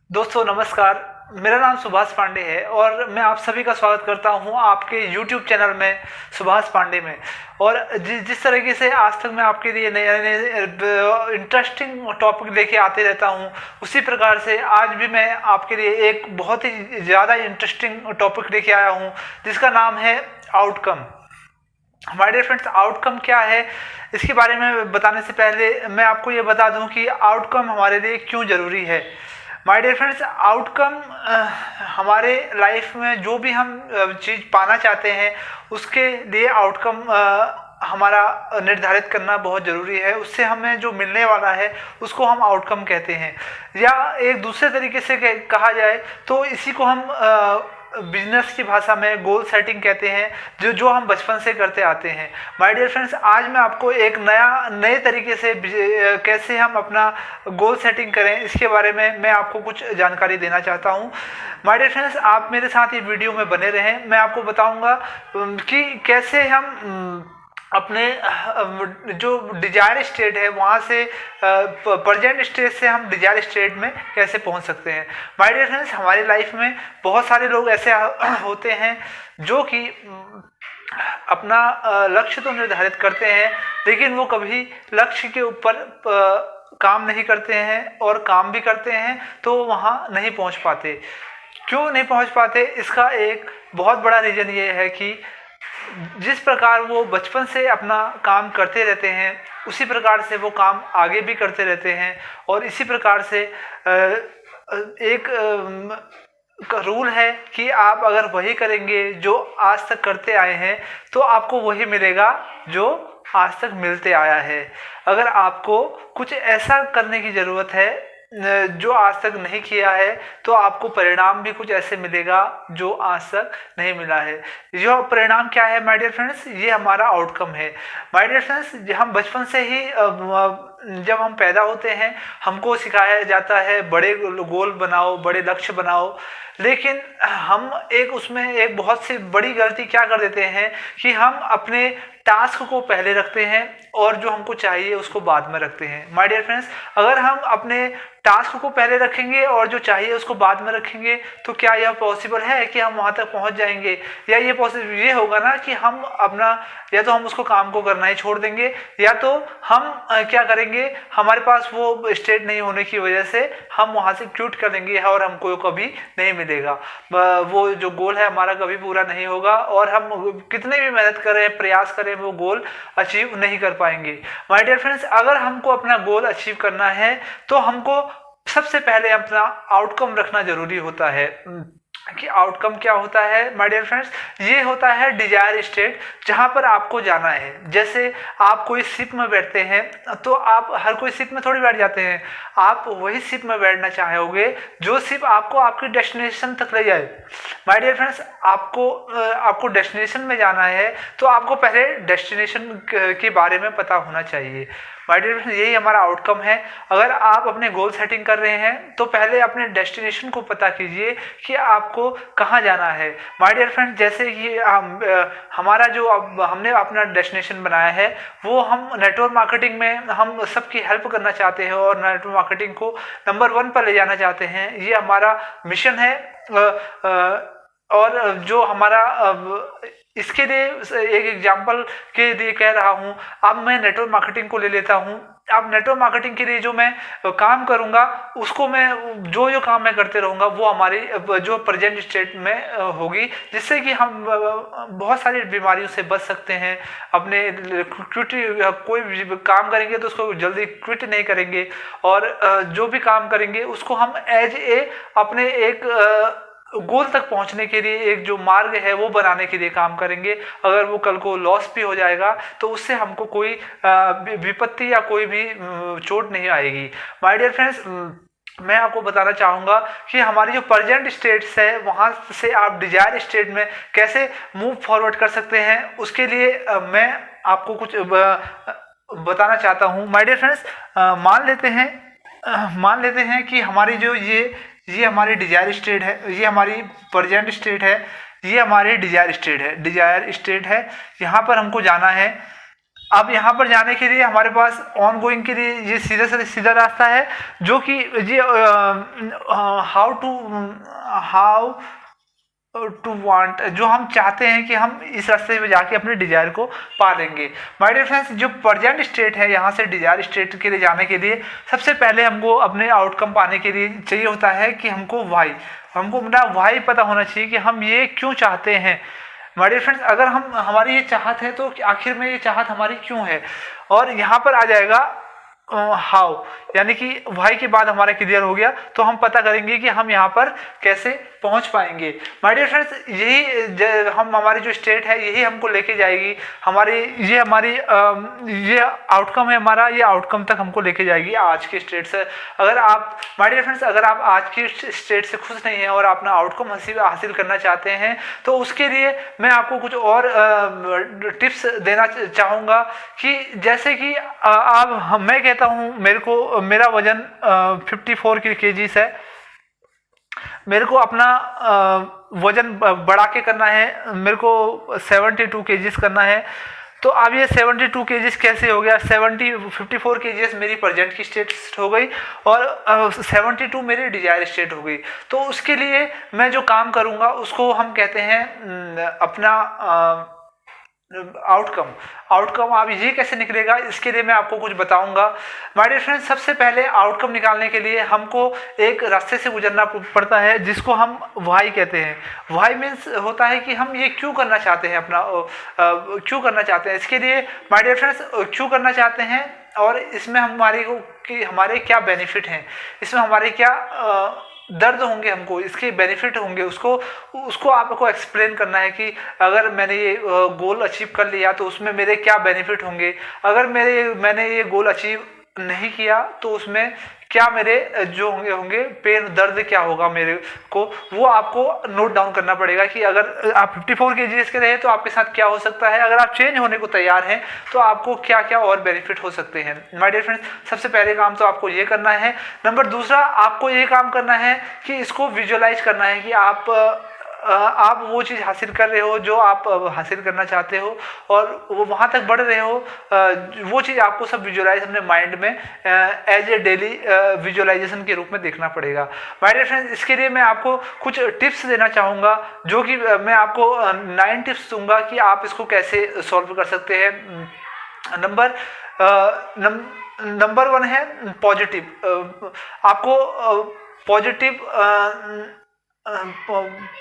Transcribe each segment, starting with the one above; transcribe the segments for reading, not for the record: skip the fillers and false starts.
दोस्तों नमस्कार। मेरा नाम सुभाष पांडे है और मैं आप सभी का स्वागत करता हूं आपके YouTube चैनल में सुभाष पांडे में। और जिस तरीके से आज तक मैं आपके लिए नए नए इंटरेस्टिंग टॉपिक लेके आते रहता हूं, उसी प्रकार से आज भी मैं आपके लिए एक बहुत ही ज़्यादा इंटरेस्टिंग टॉपिक लेके आया हूं, जिसका नाम है outcome. My dear friends, outcome क्या है इसके बारे में बताने से पहले मैं आपको ये बता दूं कि आउटकम हमारे लिए क्यों ज़रूरी है। माय डियर फ्रेंड्स, आउटकम हमारे लाइफ में जो भी हम चीज़ पाना चाहते हैं उसके लिए आउटकम हमारा निर्धारित करना बहुत ज़रूरी है। उससे हमें जो मिलने वाला है उसको हम आउटकम कहते हैं, या एक दूसरे तरीके से कहा जाए तो इसी को हम बिजनेस की भाषा में गोल सेटिंग कहते हैं, जो हम बचपन से करते आते हैं। माय डियर फ्रेंड्स, आज मैं आपको एक नए तरीके से कैसे हम अपना गोल सेटिंग करें इसके बारे में मैं आपको कुछ जानकारी देना चाहता हूं। माय डियर फ्रेंड्स, आप मेरे साथ ये वीडियो में बने रहें। मैं आपको बताऊंगा कि कैसे हम अपने जो डिजायर स्टेट है वहाँ से प्रेजेंट स्टेट से हम डिजायर स्टेट में कैसे पहुँच सकते हैं। माय डियर फ्रेंड्स, हमारी लाइफ में बहुत सारे लोग ऐसे होते हैं जो कि अपना लक्ष्य तो निर्धारित करते हैं, लेकिन वो कभी लक्ष्य के ऊपर काम नहीं करते हैं, और काम भी करते हैं तो वहाँ नहीं पहुँच पाते। क्यों नहीं पहुँच पाते? इसका एक बहुत बड़ा रीज़न ये है कि जिस प्रकार वो बचपन से अपना काम करते रहते हैं उसी प्रकार से वो काम आगे भी करते रहते हैं, और इसी प्रकार से एक रूल है कि आप अगर वही करेंगे जो आज तक करते आए हैं तो आपको वही मिलेगा जो आज तक मिलते आया है। अगर आपको कुछ ऐसा करने की ज़रूरत है जो आज तक नहीं किया है तो आपको परिणाम भी कुछ ऐसे मिलेगा जो आज तक नहीं मिला है। यह परिणाम क्या है माय डियर फ्रेंड्स? ये हमारा आउटकम है। माय डियर फ्रेंड्स, हम बचपन से ही जब हम पैदा होते हैं हमको सिखाया जाता है बड़े गोल बनाओ, बड़े लक्ष्य बनाओ, लेकिन हम उसमें एक बहुत सी बड़ी गलती क्या कर देते हैं कि हम अपने टास्क को पहले रखते हैं और जो हमको चाहिए उसको बाद में रखते हैं। माय डियर फ्रेंड्स, अगर हम अपने टास्क को पहले रखेंगे और जो चाहिए उसको बाद में रखेंगे तो क्या यह पॉसिबल है कि हम वहाँ तक पहुँच जाएंगे? या ये होगा ना कि हम अपना, या तो हम उसको काम को करना ही छोड़ देंगे, या तो हम क्या करेंगे, हमारे पास वो स्टेट नहीं होने की वजह से हम वहाँ से क्विट कर देंगे और हमको कभी नहीं मिलेगा। वो जो गोल है हमारा कभी पूरा नहीं होगा, और हम कितने भी मेहनत करें, प्रयास करें, वो गोल अचीव नहीं कर पाएंगे। माय डियर फ्रेंड्स, अगर हमको अपना गोल अचीव करना है तो हमको सबसे पहले अपना आउटकम रखना जरूरी होता है। कि आउटकम क्या होता है माय डियर फ्रेंड्स? ये होता है डिजायर स्टेट, जहाँ पर आपको जाना है। जैसे आप कोई शिप में बैठते हैं तो आप हर कोई शिप में थोड़ी बैठ जाते हैं, आप वही शिप में बैठना चाहोगे जो शिप आपको आपकी डेस्टिनेशन तक ले जाए। माय डियर फ्रेंड्स, आपको डेस्टिनेशन में जाना है तो आपको पहले डेस्टिनेशन के बारे में पता होना चाहिए। माय डियर फ्रेंड्स, यही हमारा आउटकम है। अगर आप अपने गोल सेटिंग कर रहे हैं तो पहले अपने डेस्टिनेशन को पता कीजिए कि आपको कहाँ जाना है। माय डियर फ्रेंड्स, जैसे कि हमारा जो हमने अपना डेस्टिनेशन बनाया है वो हम नेटवर्क मार्केटिंग में हम सबकी हेल्प करना चाहते हैं और नेटवर्क मार्केटिंग को नंबर 1 पर ले जाना चाहते हैं। ये हमारा मिशन है। और जो हमारा इसके लिए एक एग्जांपल के लिए कह रहा हूँ, अब मैं नेटवर्क मार्केटिंग को ले लेता हूँ। अब नेटवर्क मार्केटिंग के लिए जो मैं काम करूँगा उसको मैं जो काम मैं करते रहूँगा वो हमारी जो प्रेजेंट स्टेट में होगी, जिससे कि हम बहुत सारी बीमारियों से बच सकते हैं। अपने कोई भी काम करेंगे तो उसको जल्दी क्विट नहीं करेंगे, और जो भी काम करेंगे उसको हम एज ए अपने एक गोल तक पहुंचने के लिए एक जो मार्ग है वो बनाने के लिए काम करेंगे। अगर वो कल को लॉस भी हो जाएगा तो उससे हमको कोई विपत्ति या कोई भी चोट नहीं आएगी। माय डियर फ्रेंड्स, मैं आपको बताना चाहूँगा कि हमारी जो प्रेजेंट स्टेट्स है वहाँ से आप डिजायर स्टेट में कैसे मूव फॉरवर्ड कर सकते हैं, उसके लिए मैं आपको कुछ बताना चाहता हूँ। माय डियर फ्रेंड्स, मान लेते हैं कि हमारी जो ये हमारी डिजायर स्टेट है, ये हमारी प्रेजेंट स्टेट है, ये हमारी डिजायर स्टेट है। यहाँ पर हमको जाना है। अब यहाँ पर जाने के लिए हमारे पास ऑन गोइंग के लिए ये सीधा से सीधा रास्ता है, जो कि ये हाउ टू वांट, जो हम चाहते हैं कि हम इस रास्ते में जाके अपने डिजायर को पा लेंगे। माय डियर फ्रेंड्स, जो प्रेजेंट स्टेट है, यहाँ से डिजायर स्टेट के लिए जाने के लिए सबसे पहले हमको अपने आउटकम पाने के लिए चाहिए होता है कि हमको अपना वाई पता होना चाहिए कि हम ये क्यों चाहते हैं। माय डियर फ्रेंड्स, अगर हमारी ये चाहत है तो आखिर में ये चाहत हमारी क्यों है, और यहाँ पर आ जाएगा हाउ, यानी कि वाई के बाद हमारा क्लियर हो गया तो हम पता करेंगे कि हम यहाँ पर कैसे पहुंच पाएंगे। माय डियर फ्रेंड्स, यही हमारी जो स्टेट है यही हमको लेके जाएगी, ये आउटकम है हमारा, ये आउटकम तक हमको लेके जाएगी आज के स्टेट से। अगर आप माय डियर फ्रेंड्स, अगर आप आज की स्टेट से खुश नहीं हैं और अपना आउटकम हासिल करना चाहते हैं तो उसके लिए मैं आपको कुछ और टिप्स देना चाहूँगा कि जैसे कि मैं कहता हूँ, मेरा वजन 54 kgs है, मेरे को अपना वजन बढ़ा के करना है, मेरे को 72 kgs करना है। तो अब ये 72 kgs कैसे हो गया? 54 kgs मेरी प्रेजेंट की स्टेट हो गई और 72 मेरी डिजायर स्टेट हो गई। तो उसके लिए मैं जो काम करूँगा उसको हम कहते हैं अपना आउटकम। अब ये कैसे निकलेगा, इसके लिए मैं आपको कुछ बताऊंगा। माय डियर फ्रेंड्स, सबसे पहले आउटकम निकालने के लिए हमको एक रास्ते से गुजरना पड़ता है जिसको हम वाई कहते हैं। वाई मीन्स होता है कि हम ये क्यों करना चाहते हैं, क्यों करना चाहते हैं। इसके लिए माय डियर फ्रेंड्स, क्यों करना चाहते हैं और इसमें हमारे क्या बेनिफिट हैं, इसमें हमारे क्या दर्द होंगे, हमको इसके बेनिफिट होंगे, उसको आपको एक्सप्लेन करना है कि अगर मैंने ये गोल अचीव कर लिया तो उसमें मेरे क्या बेनिफिट होंगे, अगर मैंने ये गोल अचीव नहीं किया तो उसमें क्या मेरे जो होंगे पेन, दर्द क्या होगा मेरे को, वो आपको नोट डाउन करना पड़ेगा कि अगर आप 54 kgs के रहे तो आपके साथ क्या हो सकता है, अगर आप चेंज होने को तैयार हैं तो आपको क्या क्या और बेनिफिट हो सकते हैं। माय डियर फ्रेंड्स, सबसे पहले काम तो आपको ये करना है। नंबर दूसरा, आपको ये काम करना है कि इसको विजुअलाइज करना है कि आप वो चीज़ हासिल कर रहे हो जो आप हासिल करना चाहते हो और वो वहाँ तक बढ़ रहे हो, वो चीज़ आपको सब विजुअलाइज अपने माइंड में एज ए डेली विजुअलाइजेशन के रूप में देखना पड़ेगा। माय डियर फ्रेंड्स, इसके लिए मैं आपको कुछ टिप्स देना चाहूँगा, जो कि मैं आपको 9 टिप्स दूंगा कि आप इसको कैसे सॉल्व कर सकते हैं। नंबर 1 है पॉजिटिव। आपको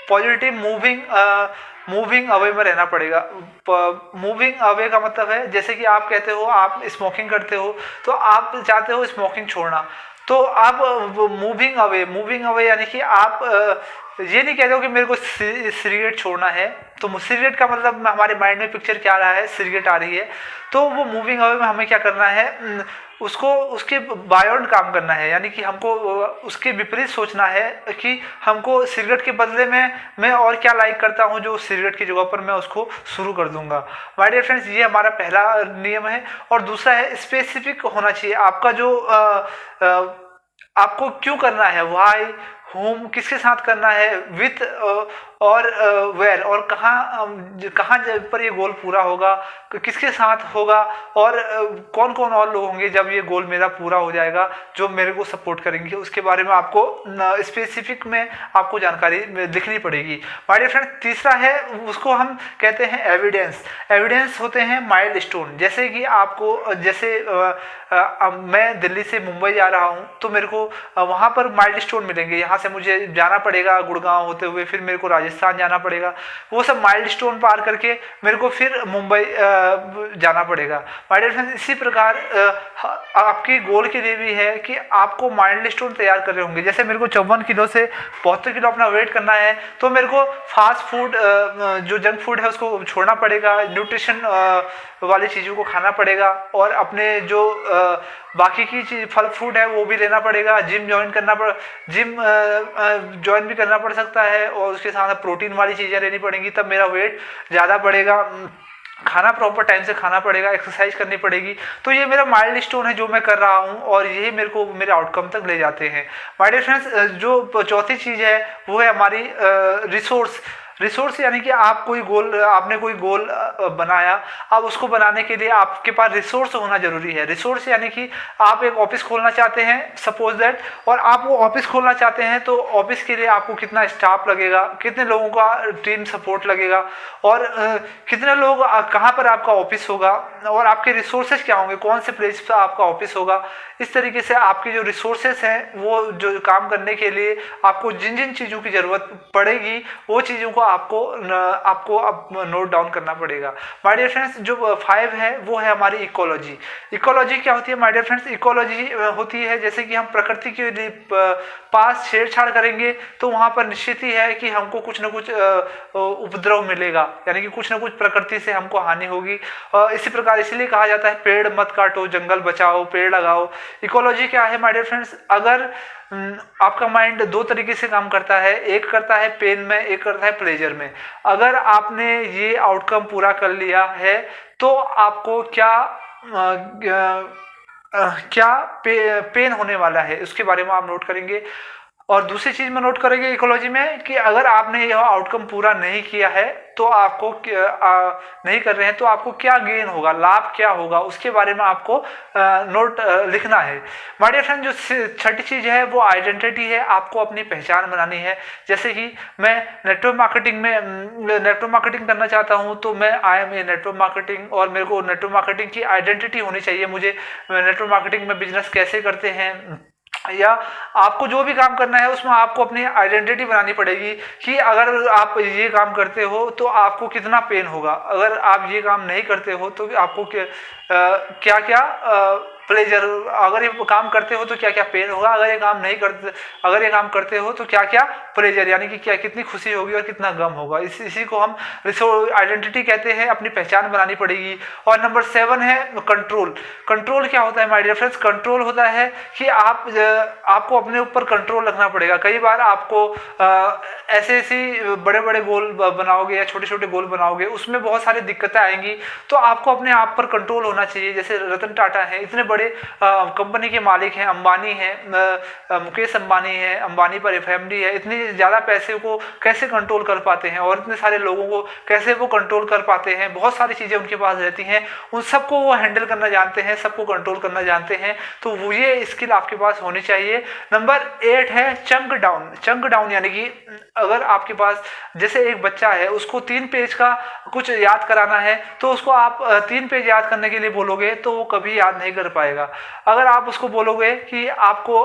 पॉजिटिव मूविंग अवे में रहना पड़ेगा। मूविंग अवे का मतलब है, जैसे कि आप कहते हो आप स्मोकिंग करते हो तो आप चाहते हो स्मोकिंग छोड़ना, तो आप मूविंग अवे यानी कि आप ये नहीं कहते हो कि मेरे को सिगरेट छोड़ना है, तो सिगरेट का मतलब हमारे माइंड में पिक्चर क्या आ रहा है, सिगरेट आ रही है, तो वो मूविंग अवे में हमें क्या करना है, उसके बायोंड काम करना है, यानी कि हमको उसके विपरीत सोचना है कि हमको सिगरेट के बदले में मैं और क्या लाइक करता हूँ जो सिगरेट की जगह पर मैं उसको शुरू कर दूंगा। माय डियर फ्रेंड्स, ये हमारा पहला नियम है। और दूसरा है स्पेसिफिक होना चाहिए आपका, जो आपको क्यों करना है, व्हाई, होम, किसके साथ करना है, विथ और वेयर, और कहाँ पर ये गोल पूरा होगा, किसके साथ होगा, और कौन कौन और लोग होंगे जब ये गोल मेरा पूरा हो जाएगा जो मेरे को सपोर्ट करेंगे, उसके बारे में आपको स्पेसिफिक में आपको जानकारी लिखनी पड़ेगी। माय डियर फ्रेंड, तीसरा है, उसको हम कहते हैं एविडेंस होते हैं माइलस्टोन। जैसे कि आपको, जैसे मैं दिल्ली से मुंबई जा रहा हूँ तो मेरे को वहाँ पर माइलस्टोन मिलेंगे, यहाँ से मुझे जाना पड़ेगा गुड़गांव होते हुए, फिर मेरे को राजस्थान जाना पड़ेगा, वो सब माइलस्टोन पार करके मेरे को फिर मुंबई जाना पड़ेगा। माय डियर फ्रेंड्स, इसी प्रकार आपके गोल के लिए भी है कि आपको माइलस्टोन तैयार कर रहे होंगे। जैसे मेरे को 54 किलो से 72 किलो अपना वेट करना है तो मेरे को फास्ट फूड, जो जंक फूड है उसको छोड़ना पड़ेगा, न्यूट्रिशन वाली चीज़ों को खाना पड़ेगा, और अपने जो बाकी की चीज फल फ्रूट है वो भी लेना पड़ेगा। जिम ज्वाइन भी करना पड़ सकता है, और उसके साथ प्रोटीन वाली चीज़ें लेनी पड़ेंगी, तब मेरा वेट ज़्यादा बढ़ेगा। खाना प्रॉपर टाइम से खाना पड़ेगा, एक्सरसाइज करनी पड़ेगी। तो ये मेरा माइलस्टोन है जो मैं कर रहा हूँ, और यही मेरे को मेरे आउटकम तक ले जाते हैं। माय डियर फ्रेंड्स, जो चौथी चीज़ है वो है हमारी रिसोर्स। रिसोर्स यानी कि आप कोई गोल, आपने कोई गोल बनाया, अब उसको बनाने के लिए आपके पास रिसोर्स होना जरूरी है। रिसोर्स यानी कि आप एक ऑफिस खोलना चाहते हैं सपोज दैट, और आप वो ऑफिस खोलना चाहते हैं तो ऑफिस के लिए आपको कितना स्टाफ लगेगा, कितने लोगों का टीम सपोर्ट लगेगा, और कितने लोग, कहाँ पर आपका ऑफिस होगा, और आपके रिसोर्सेज क्या होंगे, कौन से प्लेस पर आपका ऑफिस होगा। इस तरीके से आपके जो रिसोर्सेस हैं वो जो काम करने के लिए आपको जिन जिन चीज़ों की ज़रूरत पड़ेगी वो चीज़ों को आपको अब नोट डाउन करना पड़ेगा। माय डियर फ्रेंड्स, जो 5 है वो है हमारी इकोलॉजी। इकोलॉजी क्या होती है माय डियर फ्रेंड्स? इकोलॉजी होती है जैसे कि हम प्रकृति के लिए पास छेड़छाड़ करेंगे तो वहाँ पर निश्चित ही है कि हमको कुछ ना कुछ उपद्रव मिलेगा, यानी कि कुछ ना कुछ प्रकृति से हमको हानि होगी। इसी प्रकार इसलिए कहा जाता है पेड़ मत काटो, जंगल बचाओ, पेड़ लगाओ। इकोलॉजी क्या है माय डियर फ्रेंड्स? अगर आपका माइंड दो तरीके से काम करता है, एक करता है पेन में, एक करता है प्लेजर में। अगर आपने ये आउटकम पूरा कर लिया है तो आपको क्या पेन होने वाला है उसके बारे में आप नोट करेंगे। और दूसरी चीज में नोट करेंगे इकोलॉजी में कि अगर आपने यह आउटकम पूरा नहीं किया है तो आपको नहीं कर रहे हैं तो आपको क्या गेन होगा, लाभ क्या होगा, उसके बारे में आपको नोट लिखना है। माय डियर फ्रेंड, जो छठी चीज है वो आइडेंटिटी है। आपको अपनी पहचान बनानी है। जैसे कि मैं नेटवर्क मार्केटिंग करना चाहता हूं तो मैं I am a network marketing, और मेरे को नेटवर्क मार्केटिंग की आइडेंटिटी होनी चाहिए। मुझे नेटवर्क मार्केटिंग में बिजनेस कैसे करते हैं, या आपको जो भी काम करना है उसमें आपको अपनी आइडेंटिटी बनानी पड़ेगी कि अगर आप ये काम करते हो तो आपको कितना पेन होगा, अगर आप ये काम नहीं करते हो तो आपको क्या क्या प्लेजर, अगर ये काम करते हो तो क्या क्या पेन होगा, अगर ये काम करते हो तो क्या क्या प्लेजर, यानी कि क्या कितनी खुशी होगी और कितना गम होगा। इसी को हम आइडेंटिटी कहते हैं, अपनी पहचान बनानी पड़ेगी। और नंबर 7 है कंट्रोल। कंट्रोल क्या होता है माय डियर फ्रेंड्स? कंट्रोल होता है कि आपको अपने ऊपर कंट्रोल रखना पड़ेगा। कई बार आपको ऐसे बड़े बड़े गोल बनाओगे या छोटे छोटे गोल बनाओगे, उसमें बहुत सारी दिक्कतें आएंगी, तो आपको अपने आप पर कंट्रोल होना चाहिए। जैसे रतन टाटा है, इतने बड़े कंपनी के मालिक हैं, अंबानी है, मुकेश अंबानी है, अंबानी पर फैमिली है, इतनी ज़्यादा पैसे को कैसे कंट्रोल कर पाते हैं और इतने सारे लोगों को कैसे वो कंट्रोल कर पाते हैं। बहुत सारी चीज़ें उनके पास रहती हैं, उन सबको वो हैंडल करना जानते हैं, सबको कंट्रोल करना जानते हैं। तो वो ये स्किल आपके पास होनी चाहिए। नंबर 8 है चंक डाउन। चंक डाउन यानी कि अगर आपके पास जैसे एक बच्चा है, उसको 3 पेज का कुछ याद कराना है तो उसको आप 3 पेज याद करने के लिए बोलोगे तो वो कभी याद नहीं कर पाएगा। अगर आप उसको बोलोगे कि आपको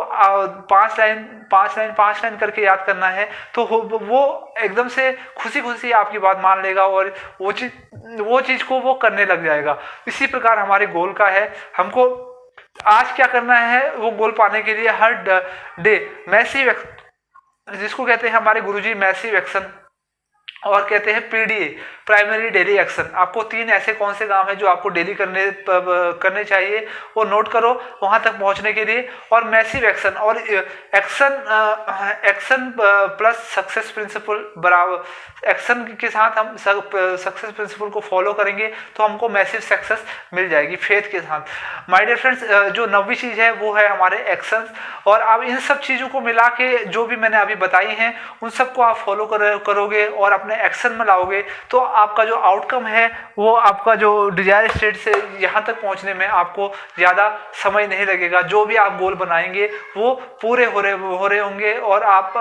5 लाइन करके याद करना है तो वो एकदम से खुशी खुशी आपकी बात मान लेगा और वो चीज को वो करने लग जाएगा। इसी प्रकार हमारे गोल का है, हमको आज क्या करना है वो गोल पाने के लिए हर डे मैसिव, जिसको कहते हैं हमारे गुरुजी मैसिव एक्शन, और कहते हैं पीडीए, प्राइमरी डेली एक्शन। आपको 3 ऐसे कौन से काम है जो आपको डेली करने चाहिए, वो नोट करो वहां तक पहुंचने के लिए। और मैसिव एक्शन, और एक्शन प्लस सक्सेस प्रिंसिपल बराबर, एक्शन के साथ हम सक्सेस प्रिंसिपल को फॉलो करेंगे तो हमको मैसिव सक्सेस मिल जाएगी फेथ के साथ। माय डियर फ्रेंड्स, जो 9वीं चीज है वो है हमारे एक्शन, और आप इन सब चीजों को मिला के जो भी मैंने अभी बताई हैं उन सबको आप फॉलो करोगे और अपने एक्शन में लाओगे तो आपका जो आउटकम है वो आपका जो डिजायर स्टेट से यहाँ तक पहुँचने में आपको ज़्यादा समय नहीं लगेगा। जो भी आप गोल बनाएंगे वो पूरे हो रहे होंगे और आप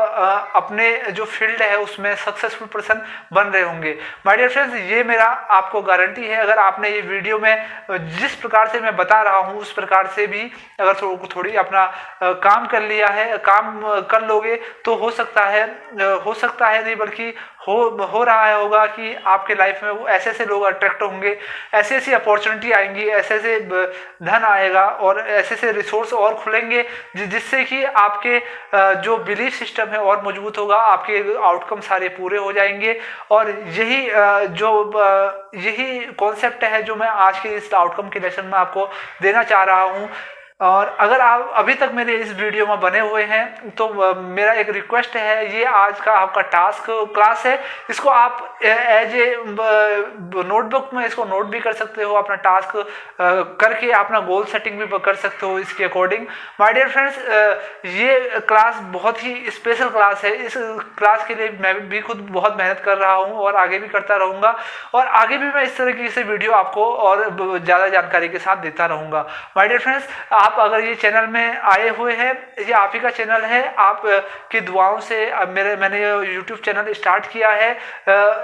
अपने जो फील्ड है उसमें सक्सेसफुल पर्सन बन रहे होंगे। माय डियर फ्रेंड्स, ये मेरा आपको गारंटी है, अगर आपने ये वीडियो में जिस प्रकार से मैं बता रहा हूँ उस प्रकार से भी अगर थोड़ी अपना काम कर लिया है, काम कर लोगे तो हो सकता है नहीं बल्कि हो रहा होगा कि आपके लाइफ में वो ऐसे लोग अट्रैक्ट होंगे, ऐसी अपॉर्चुनिटी आएंगी, ऐसे धन आएगा और ऐसे रिसोर्स और खुलेंगे जिससे कि आपके जो बिलीफ सिस्टम है और मजबूत होगा, आपके आउटकम सारे पूरे हो जाएंगे। और यही कॉन्सेप्ट है जो मैं आज के इस आउटकम के लेसन में आपको देना चाह रहा हूँ। और अगर आप अभी तक मेरे इस वीडियो में बने हुए हैं तो मेरा एक रिक्वेस्ट है, ये आज का आपका टास्क क्लास है, इसको आप एज ए नोटबुक में इसको नोट भी कर सकते हो, अपना टास्क करके अपना गोल सेटिंग भी कर सकते हो इसके अकॉर्डिंग। माय डियर फ्रेंड्स, ये क्लास बहुत ही स्पेशल क्लास है। इस क्लास के लिए मैं भी खुद बहुत मेहनत कर रहा हूँ और आगे भी करता रहूँगा, और आगे भी मैं इस तरीके से वीडियो आपको और ज़्यादा जानकारी के साथ देता रहूँगा। माय डियर फ्रेंड्स, आप अगर ये चैनल में आए हुए हैं, ये आप ही का चैनल है, आप की दुआओं से मैंने यूट्यूब चैनल स्टार्ट किया है,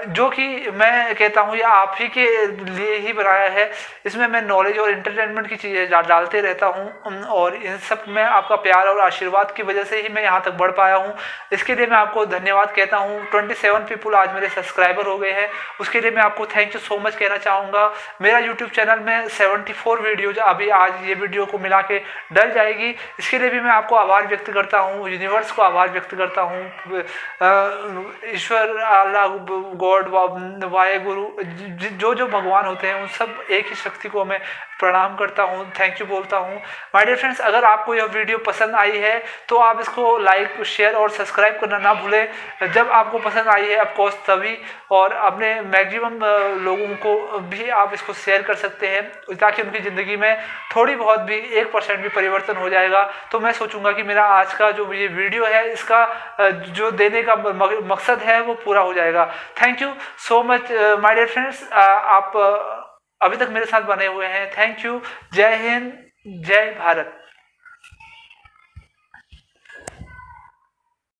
जो कि मैं कहता हूँ ये आप ही के लिए ही बनाया है। इसमें मैं नॉलेज और एंटरटेनमेंट की चीज़ें डालते रहता हूँ, और इन सब में आपका प्यार और आशीर्वाद की वजह से ही मैं यहाँ तक बढ़ पाया हूँ। इसके लिए मैं आपको धन्यवाद कहता हूँ। 27 पीपल आज मेरे सब्सक्राइबर हो गए हैं, उसके लिए मैं आपको थैंक यू सो मच कहना चाहूँगा। मेरा यूट्यूब चैनल में 74 वीडियोज अभी आज ये वीडियो को मिला के डल जाएगी, इसके लिए भी मैं आपको आभार व्यक्त करता हूँ, यूनिवर्स को आभार व्यक्त करता हूँ, ईश्वर, अल्लाह, गॉड, वाहे गुरु, जो जो भगवान होते हैं उन सब एक ही शक्ति को मैं प्रणाम करता हूँ, थैंक यू बोलता हूँ। माय डियर फ्रेंड्स, अगर आपको यह वीडियो पसंद आई है तो आप इसको लाइक, शेयर और सब्सक्राइब करना ना भूलें, जब आपको पसंद आई है ऑफकोर्स तभी, और अपने मैक्सिमम लोगों को भी आप इसको शेयर कर सकते हैं, ताकि उनकी ज़िंदगी में थोड़ी बहुत भी 1% भी परिवर्तन हो जाएगा। तो मैं सोचूंगा कि मेरा आज का जो ये वीडियो है, इसका जो देने का मकसद है वो पूरा हो जाएगा। Thank you so much my dear friends, आप अभी तक मेरे साथ बने हुए हैं। Thank you. जय हिंद, जय भारत।